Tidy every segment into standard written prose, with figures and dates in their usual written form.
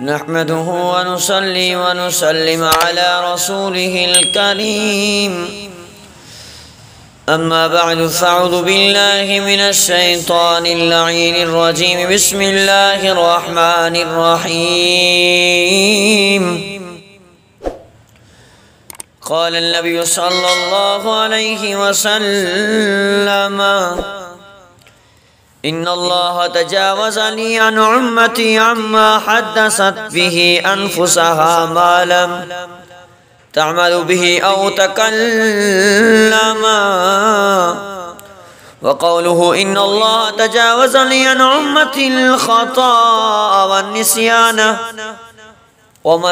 نحمده ونصلي ونسلم على رسوله الكريم أما بعد فأعوذ بالله من الشيطان اللعين الرجيم بسم الله الرحمن الرحيم قال النبي صلى الله عليه وسلم إن الله تجاوز لي عن أمتي عما حدثت به أنفسها ما لم تعمل به أو تكلم وقوله إن الله تجاوز لي عن أمتي الخطأ والنسيان وما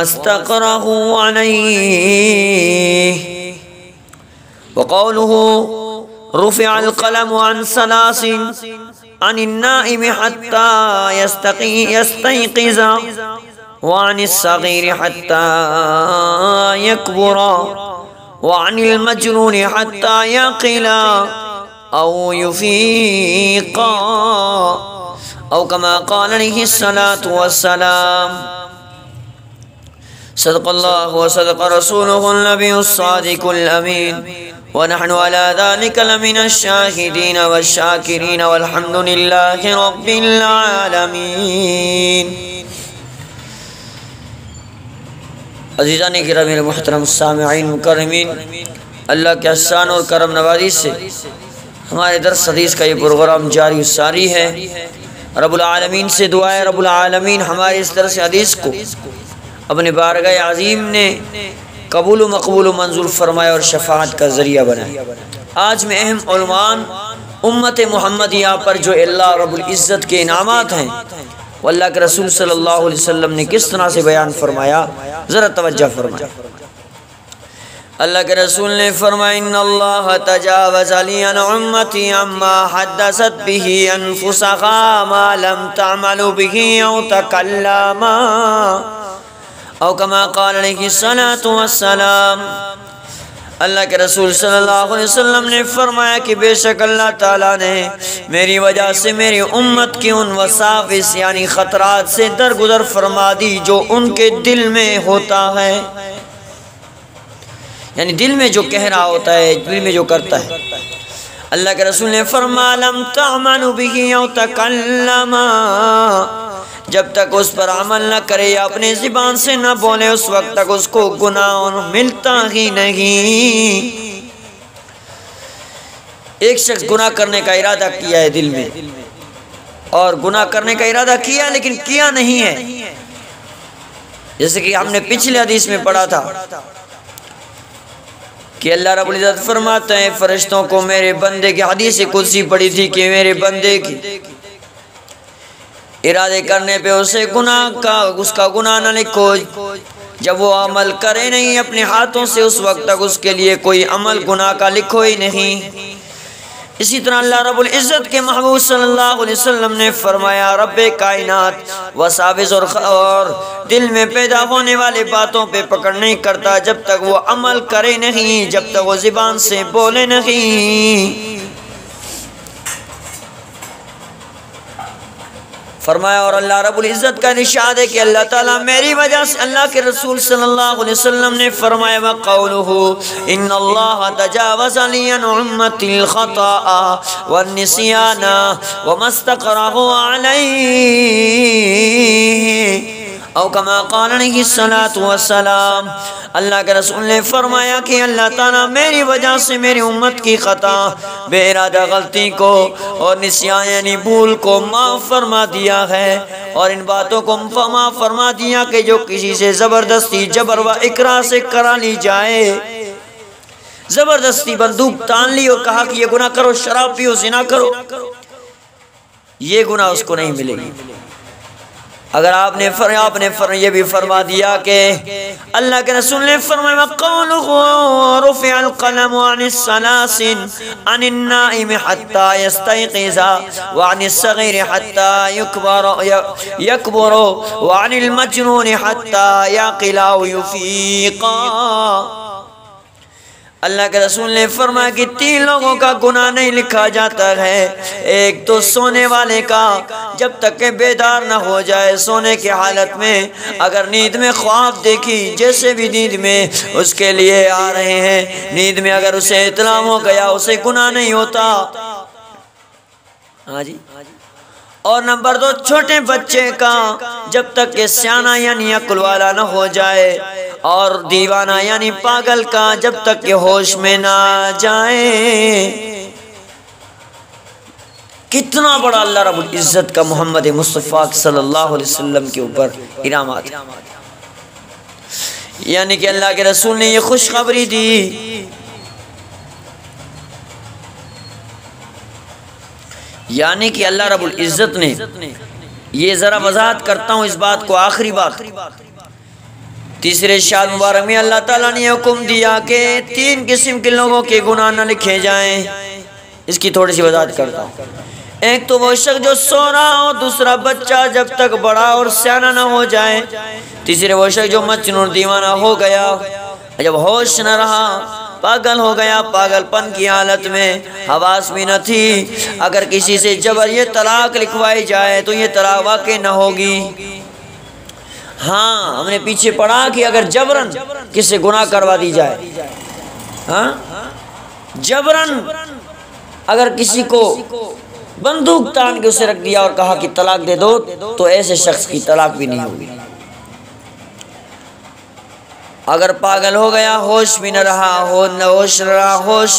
استقره عليه وقوله رفع القلم عن ثلاث عن النائم حتى يستيقظ وعن الصغير حتى يكبر وعن المجنون حتى يعقل أو يفيق أو كما قال عليه الصلاة والسلام صدق الله وصدق رسوله النبي الصادق الأمين ونحن على ذلك لمن الشاهدين والشاكرين والحمد لله رب العالمين. عزیزان گرامی محترم سامعین مکرمین، اللہ کے احسان اور کرم نوازی سے ہمارے درس حدیث کا یہ پروگرام جاری و ساری ہے. رب العالمین سے دعا ہے رب العالمین ہمارے اس درس حدیث کو اپنے بارگاہ عظیم نے قبول و مقبول و منظور فرمائے اور شفاعت کا ذریعہ بنائے. آج میں اہم عنوان امت محمدیہ پر جو اللہ رب العزت کے انعامات ہیں وہ اللہ کے رسول صلی اللہ علیہ وسلم نے کس طرح سے بیان فرمایا، ذرا توجہ فرمائے. اللہ کے رسول نے فرمایا ان اللہ تجاوز لی عن امتی عما حدثت به انفسها ما لم تعمل به او تکلم او کما قال علیہ الصلاۃ والسلام. اللہ کے رسول صلی اللہ علیہ وسلم نے فرمایا کہ بے شک اللہ تعالیٰ نے میری وجہ سے میری امت کی ان وساوس یعنی خطرات سے درگزر فرما دی جو ان کے دل میں ہوتا ہے، یعنی دل میں جو کہہ رہا ہوتا ہے، دل میں جو کرتا ہے. اللہ کے رسول نے فرمایا لم تعمل به او تکلم، جب تک اس پر عمل نہ کرے یا اپنے زبان سے نہ بولے اس وقت تک اس کو گناہ ملتا ہی نہیں. ایک شخص گناہ کرنے کا ارادہ کیا ہے دل میں، اور گناہ کرنے کا ارادہ کیا لیکن کیا نہیں ہے، جیسے کہ ہم نے پچھلے حدیث میں پڑھا تھا کہ اللہ رب العزت فرماتے ہیں فرشتوں کو میرے بندے کی حدیث قدسی پڑھی تھی کہ میرے بندے کی ارادے کرنے پہ اسے اس کا گناہ نہ لکھو، جب وہ عمل کرے نہیں اپنے ہاتھوں سے اس وقت تک اس کے لیے کوئی عمل گناہ کا لکھو ہی نہیں. اسی طرح اللہ رب العزت کے محبوب صلی اللہ علیہ وسلم نے فرمایا رب کائنات وساوس اور دل میں پیدا ہونے والے باتوں پہ پکڑ نہیں کرتا جب تک وہ عمل کرے نہیں، جب تک وہ زبان سے بولے نہیں. فرمایا اور اللہ رب العزت کا ارشاد ہے کہ اللہ تعالیٰ میری وجہ سے، اللہ کے رسول صلی اللہ علیہ وسلم نے فرمایا وقولہ ان اللہ تجاوز لی عن امتی الخطأ والنسیان وما استقره علیہ او کما قال علیہ الصلاۃ والسلام. اللہ کے رسول نے فرمایا کہ اللہ تعالیٰ میری وجہ سے میری امت کی خطا، بے ارادہ غلطی کو اور نسیان یعنی بھول کو معاف فرما دیا ہے، اور ان باتوں کو معاف فرما دیا کہ جو کسی سے زبردستی جبر و اکراہ سے کرا لی جائے. زبردستی بندوق تان لی اور کہا کہ یہ گناہ کرو، شراب پیو، زنا کرو، یہ گناہ اس کو نہیں ملے گی. اگر آپ نے یہ بھی فرما دیا کہ اللہ کے رسول نے فرمایا قولہ رفع القلم عن الثلاث عن النائم حتى يستيقظ وعن الصغير حتى يكبر وعن المجنون حتى يعقل أو يفيق. اللہ کے رسول نے فرمایا کہ 3 لوگوں کا گناہ نہیں لکھا جاتا ہے۔ ایک تو سونے والے کا، جب تک کہ بیدار نہ ہو جائے سونے کی حالت میں، اگر نیند میں خواب دیکھی، جیسے بھی نیند میں اس کے لیے آ رہے ہیں، نیند میں اگر اسے اطلاع ہو گیا اسے گناہ نہیں ہوتا۔ ہاں جی۔ اور نمبر 2 چھوٹے بچے کا، جب تک کہ سیانہ یعنی عقل والا نہ ہو جائے، اور دیوانہ یعنی پاگل کا، جب تک کہ ہوش میں نہ جائے۔ کتنا بڑا اللہ رب العزت کا محمد مصطفیٰ صلی اللہ علیہ وسلم کے اوپر انعامات، یعنی کہ اللہ کے رسول نے یہ خوشخبری دی۔ یعنی کہ اللہ رب العزت نے، یہ ذرا وضاحت کرتا ہوں اس بات کو، آخری بات، تیسرے ارشاد مبارک میں اللہ تعالیٰ نے حکم دیا کہ 3 قسم کے لوگوں کے گناہ نہ لکھے جائیں۔ اس کی تھوڑی سی وضاحت کرتا ہوں۔ ایک تو وہ شخص جو سو رہا ہو، دوسرا بچہ جب تک بڑا اور سیانہ نہ ہو جائے، تیسرے وہ شخص جو مجنون دیوانہ ہو گیا، جب ہوش نہ رہا، پاگل ہو گیا، پاگل پن کی حالت میں، حواس بھی نہ تھی، اگر کسی سے جبر یہ طلاق لکھوائی جائے تو یہ طلاق واقع نہ ہوگی۔ ہاں ہم نے پیچھے پڑھا کہ اگر جبرن کسی گناہ کروا دی جائے، ہاں جبرن اگر کسی کو بندوق تان کے اسے رکھ دیا اور کہا کہ طلاق دے دو، تو ایسے شخص کی طلاق بھی نہیں ہوگی۔ اگر پاگل ہو گیا، ہوش بھی نہ رہا، ہوش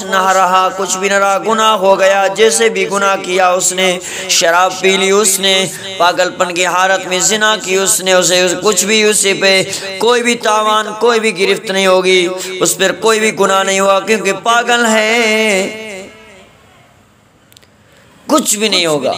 نہ رہا، کچھ بھی نہ رہا، گناہ ہو گیا، جیسے بھی گناہ کیا اس نے، شراب پی لی اس نے، پاگل پن کی حالت میں زنا کی اس نے، اسے کچھ بھی اسی پہ کوئی بھی تاوان، کوئی بھی گرفت نہیں ہوگی، اس پر کوئی بھی گناہ نہیں ہوا، کیونکہ پاگل ہے، کچھ بھی نہیں ہوگا۔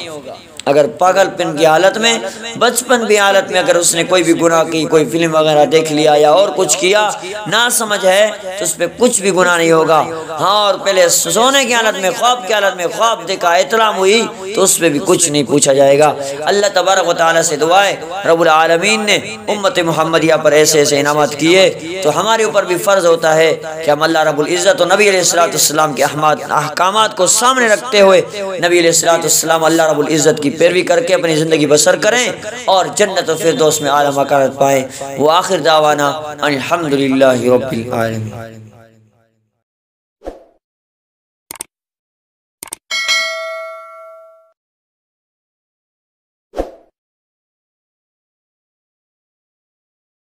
اگر پاگل پن کی حالت میں، بچپن کی حالت میں اگر اس نے کوئی بھی گناہ کی، کوئی فلم وغیرہ دیکھ لیا یا اور کچھ کیا، نہ سمجھ ہے، تو اس پہ کچھ بھی گناہ نہیں ہوگا۔ ہاں اور پہلے سونے کی حالت میں، خواب کی حالت میں خواب دیکھا، اطلاع ہوئی، تو اس پہ بھی کچھ نہیں پوچھا جائے گا۔ اللہ تبارک و تعالیٰ سے دعا ہے، رب العالمین نے امت محمدیہ پر ایسے ایسے انعامات کیے، تو ہمارے اوپر بھی فرض ہوتا ہے کہ ہم اللہ رب العزت و نبی علیہ السلام کے احکامات کو سامنے رکھتے ہوئے نبی علیہ السلام اللہ رب العزت کی پیروی کر کے اپنی زندگی بسر کریں اور جنت و فردوس میں اعلیٰ مکانت پائیں۔ وآخر دعوانا الحمدللہ رب العالمین۔